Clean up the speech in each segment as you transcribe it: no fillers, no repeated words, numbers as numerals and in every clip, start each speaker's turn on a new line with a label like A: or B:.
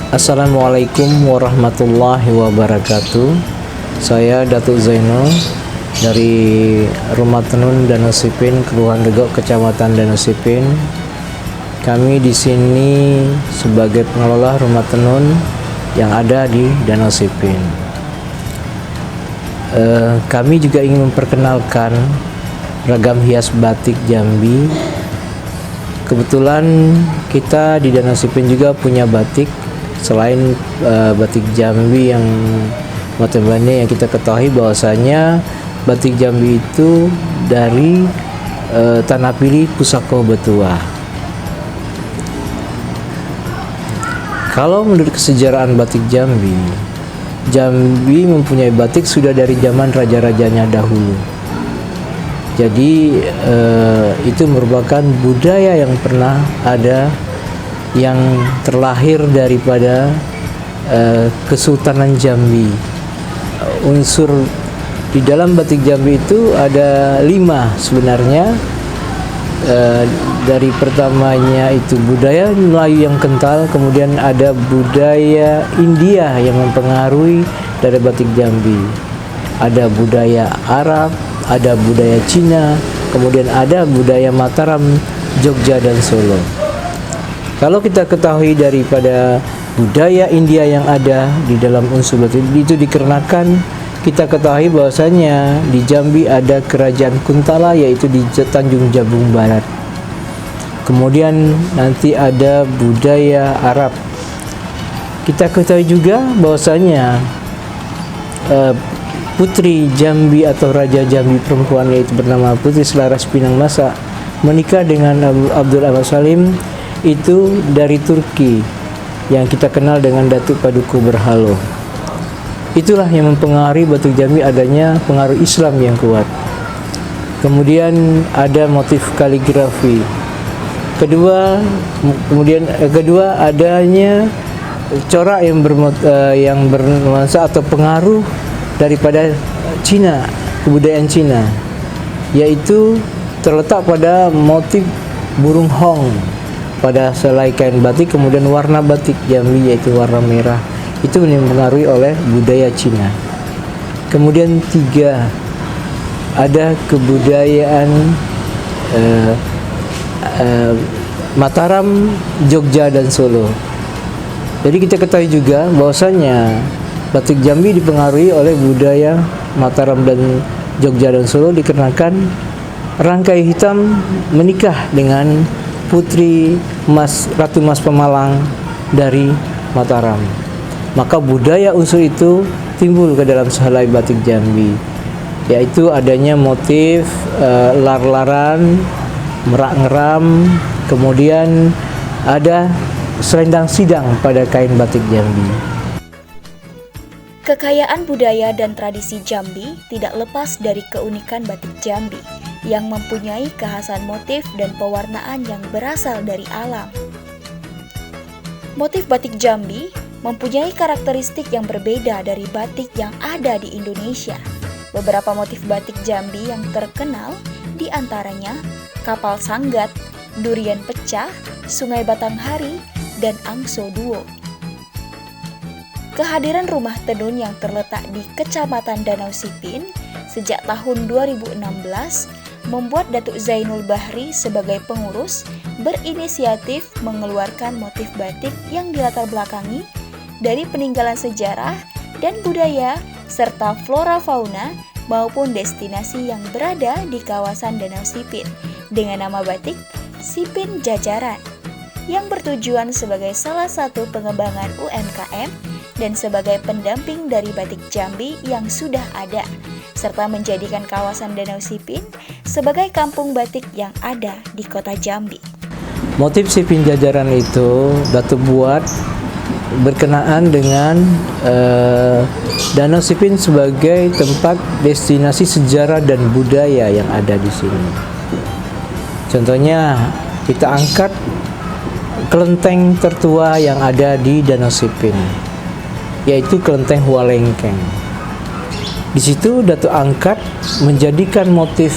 A: Assalamualaikum warahmatullahi wabarakatuh. Saya Datuk Zainul dari Rumah Tenun Danau Sipin, Kelurahan Regok, Kecamatan Danau Sipin. Kami di sini sebagai pengelola rumah tenun yang ada di Danau Sipin. Kami juga ingin memperkenalkan ragam hias batik Jambi. Kebetulan kita di Danau Sipin juga punya batik selain batik Jambi yang notabene yang kita ketahui bahwasanya batik Jambi itu dari Tanah Pili Pusako Betua. Kalau menurut kesejarahan batik Jambi, Jambi mempunyai batik sudah dari zaman raja-rajanya dahulu. Jadi itu merupakan budaya yang pernah ada, yang terlahir daripada Kesultanan Jambi. Unsur di dalam batik Jambi itu ada 5 sebenarnya. Dari pertamanya itu budaya Melayu yang kental, kemudian ada budaya India yang mempengaruhi dari batik Jambi. Ada budaya Arab, ada budaya Cina, kemudian ada budaya Mataram, Jogja dan Solo. Kalau kita ketahui daripada budaya India yang ada di dalam unsur batik itu dikarenakan kita ketahui bahwasanya di Jambi ada kerajaan Kuntala, yaitu di Tanjung Jabung Barat. Kemudian nanti ada budaya Arab. Kita ketahui juga bahwasanya Putri Jambi atau Raja Jambi perempuan, yaitu bernama Putri Selaras Pinang Masa, menikah dengan Abdul Ahmad Salim itu dari Turki, yang kita kenal dengan Datuk Paduka Berhalo. Itulah yang mempengaruhi batik Jambi, adanya pengaruh Islam yang kuat. Kemudian ada motif kaligrafi. Kedua adanya corak yang bernuansa atau pengaruh daripada Cina, kebudayaan Cina, yaitu terletak pada motif burung hong pada selai kain batik. Kemudian warna batik Jambi yaitu warna merah, itu dipengaruhi oleh budaya Cina. Kemudian 3, ada kebudayaan Mataram, Jogja dan Solo. Jadi kita ketahui juga bahwasanya batik Jambi dipengaruhi oleh budaya Mataram dan Jogja dan Solo dikarenakan Rangkai Hitam menikah dengan Putri Ratu Mas Pemalang dari Mataram. Maka budaya unsur itu timbul ke dalam sehelai batik Jambi, yaitu adanya motif lar-laran, merak-ngeram, kemudian ada selendang sidang pada kain batik Jambi.
B: Kekayaan budaya dan tradisi Jambi tidak lepas dari keunikan batik Jambi yang mempunyai kekhasan motif dan pewarnaan yang berasal dari alam. Motif batik Jambi mempunyai karakteristik yang berbeda dari batik yang ada di Indonesia. Beberapa motif batik Jambi yang terkenal diantaranya kapal sanggat, durian pecah, sungai Batanghari, dan angso duo. Kehadiran rumah tenun yang terletak di Kecamatan Danau Sipin sejak tahun 2016 membuat Datuk Zainul Bahri sebagai pengurus berinisiatif mengeluarkan motif batik yang dilatar belakangi dari peninggalan sejarah dan budaya serta flora fauna maupun destinasi yang berada di kawasan Danau Sipin dengan nama batik Sipin Jajaran, yang bertujuan sebagai salah satu pengembangan UMKM dan sebagai pendamping dari batik Jambi yang sudah ada, serta menjadikan kawasan Danau Sipin sebagai kampung batik yang ada di kota Jambi.
A: Motif Sipin Jajaran itu Datuk buat berkenaan dengan Danau Sipin sebagai tempat destinasi sejarah dan budaya yang ada di sini. Contohnya kita angkat kelenteng tertua yang ada di Danau Sipin, yaitu kelenteng Hualengkeng. Di situ Datuk angkat menjadikan motif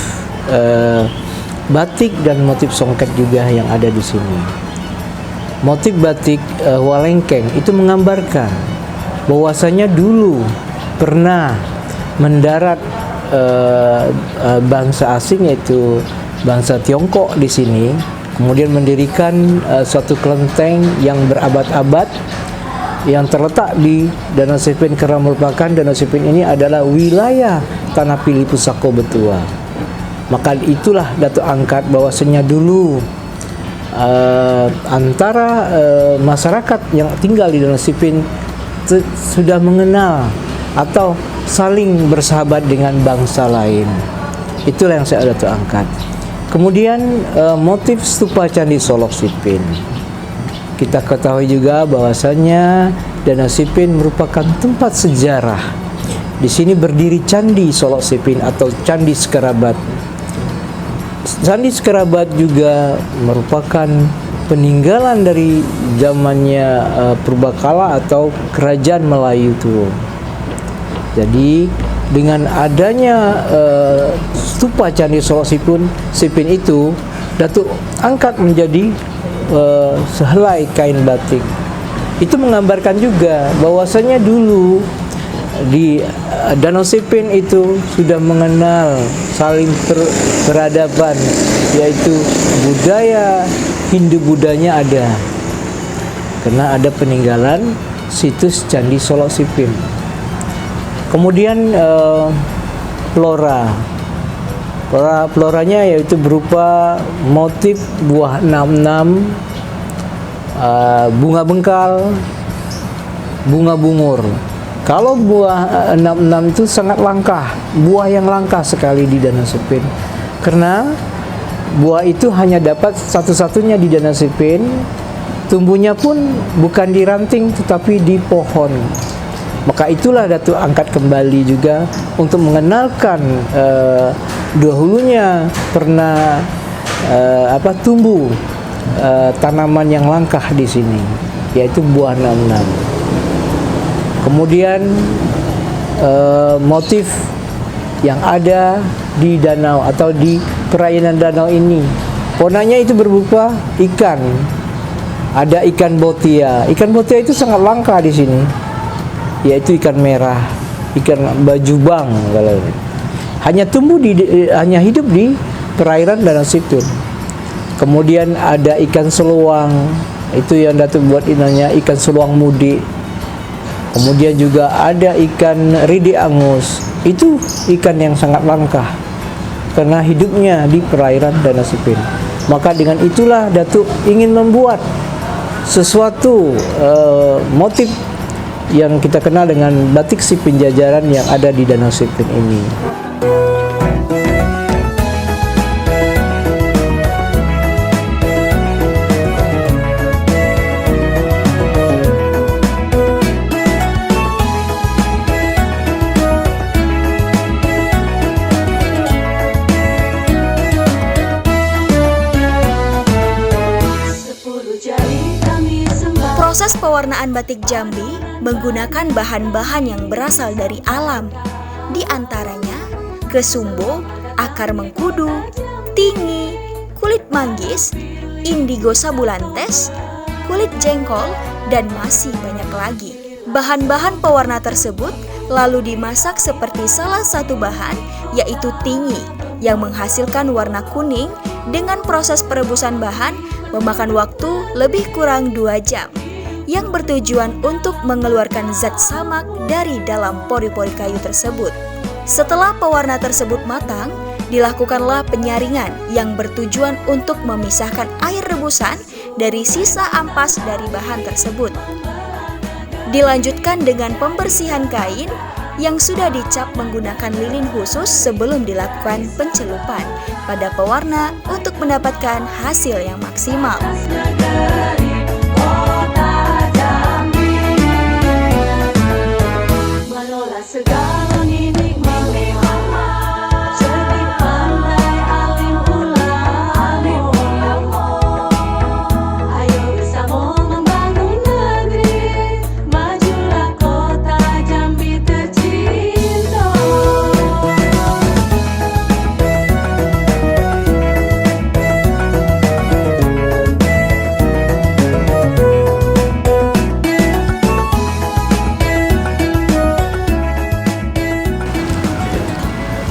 A: batik dan motif songket juga yang ada di sini. motif batik Walengkeng itu menggambarkan bahwasanya dulu pernah mendarat bangsa asing yaitu bangsa Tiongkok di sini, kemudian mendirikan suatu kelenteng yang berabad-abad yang terletak di Danau Sipin, karena merupakan Danau Sipin ini adalah wilayah Tanah Pili Pusako Betua. Maka itulah Datuk angkat bahwasanya dulu antara masyarakat yang tinggal di Danau Sipin sudah mengenal atau saling bersahabat dengan bangsa lain. Itulah yang saya Datuk angkat. Kemudian motif stupa Candi Solok Sipin. Kita ketahui juga bahwasanya Danau Sipin merupakan tempat sejarah. Di sini berdiri Candi Solok Sipin atau Candi Sekerabat. Candi Sekerabat juga merupakan peninggalan dari zamannya purbakala atau kerajaan Melayu itu. Jadi dengan adanya stupa Candi Solok Sipin itu, Datuk angkat menjadi sehelai kain batik. Itu menggambarkan juga bahwasanya dulu di Danau Sipin itu sudah mengenal saling peradaban, yaitu budaya Hindu Budanya ada, karena ada peninggalan situs Candi Solok Sipin. Kemudian floranya yaitu berupa motif buah 66, bunga bengkal, bunga bungur. Kalau buah 66 itu sangat langka, buah yang langka sekali di Danau Sipin, karena buah itu hanya dapat satu-satunya di Danau Sipin. Tumbuhnya pun bukan di ranting tetapi di pohon. Maka itulah Datuk angkat kembali juga untuk mengenalkan dahulunya pernah tumbuh tanaman yang langka di sini, yaitu buah 66. Kemudian motif yang ada di danau atau di perairan danau ini, warnanya itu berupa ikan. Ada ikan botia. Ikan botia itu sangat langka di sini, yaitu ikan merah, ikan bajubang kalau ini. Hanya hidup di perairan Danau Sipin. Kemudian ada ikan seluang, itu yang Datuk buat namanya ikan seluang mudik. Kemudian juga ada ikan ridi angus, itu ikan yang sangat langka karena hidupnya di perairan Danau Sipin. Maka dengan itulah Datuk ingin membuat sesuatu motif yang kita kenal dengan batik Sipin Jajaran yang ada di Danau Sipin ini.
B: Proses pewarnaan batik Jambi menggunakan bahan-bahan yang berasal dari alam, di antaranya kesumbo, akar mengkudu, tingi, kulit manggis, indigo sabulantes, kulit jengkol, dan masih banyak lagi. Bahan-bahan pewarna tersebut lalu dimasak seperti salah satu bahan, yaitu tingi, yang menghasilkan warna kuning dengan proses perebusan bahan memakan waktu lebih kurang 2 jam. Yang bertujuan untuk mengeluarkan zat samak dari dalam pori-pori kayu tersebut. Setelah pewarna tersebut matang, dilakukanlah penyaringan yang bertujuan untuk memisahkan air rebusan dari sisa ampas dari bahan tersebut. Dilanjutkan dengan pembersihan kain yang sudah dicap menggunakan lilin khusus sebelum dilakukan pencelupan pada pewarna untuk mendapatkan hasil yang maksimal.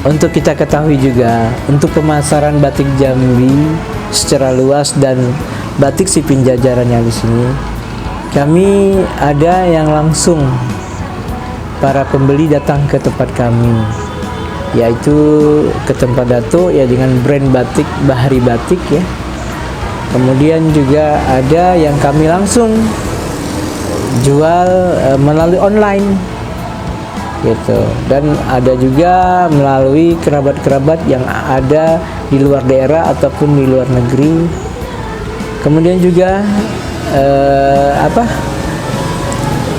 A: untuk kita ketahui juga, untuk pemasaran batik Jambi secara luas dan batik Sipin Jajarannya di sini, kami ada yang langsung para pembeli datang ke tempat kami, yaitu ke tempat Datuk ya dengan brand batik Bahari Batik ya. Kemudian juga ada yang kami langsung jual melalui online gitu, dan ada juga melalui kerabat-kerabat yang ada di luar daerah ataupun di luar negeri. Kemudian juga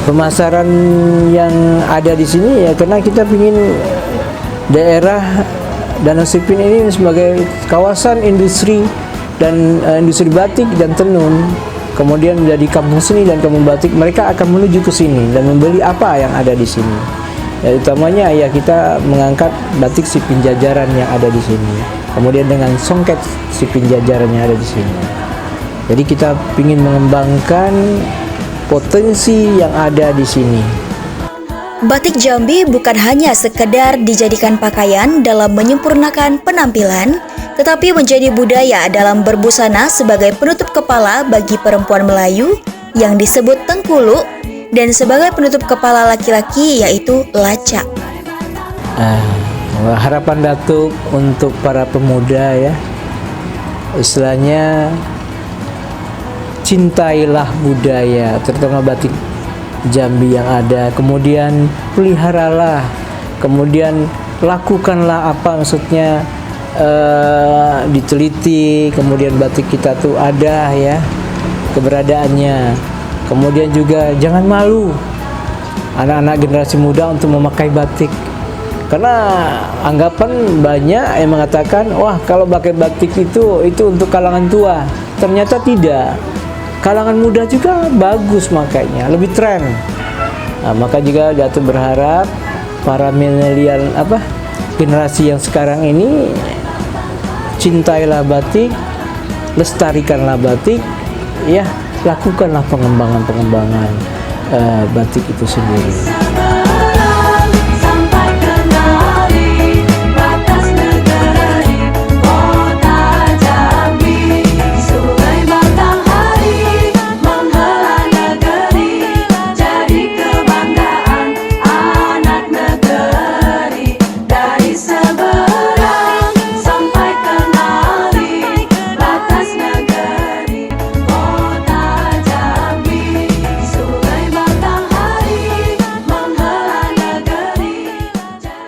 A: pemasaran yang ada di sini ya, karena kita ingin daerah Danau Sipin ini sebagai kawasan industri dan industri batik dan tenun, kemudian menjadi kampung seni dan kampung batik. Mereka akan menuju ke sini dan membeli apa yang ada di sini. Ya, utamanya ya kita mengangkat batik Sipin Jajaran yang ada di sini, kemudian dengan songket Sipin Jajaran yang ada di sini. Jadi kita ingin mengembangkan potensi yang ada di sini.
B: Batik Jambi bukan hanya sekedar dijadikan pakaian dalam menyempurnakan penampilan, tetapi menjadi budaya dalam berbusana sebagai penutup kepala bagi perempuan Melayu yang disebut tengkuluk, dan sebagai penutup kepala laki-laki yaitu lacak.
A: Harapan Datuk untuk para pemuda ya, istilahnya cintailah budaya, terutama batik Jambi yang ada, kemudian peliharalah, kemudian lakukanlah apa maksudnya, diteliti, kemudian batik kita tuh ada ya keberadaannya. Kemudian juga jangan malu anak-anak generasi muda untuk memakai batik, karena anggapan banyak yang mengatakan wah kalau pakai batik itu untuk kalangan tua. Ternyata tidak, kalangan muda juga bagus makanya, lebih tren. Maka juga Datuk berharap para milenial generasi yang sekarang ini cintailah batik, lestarikanlah batik ya, lakukanlah pengembangan batik itu sendiri.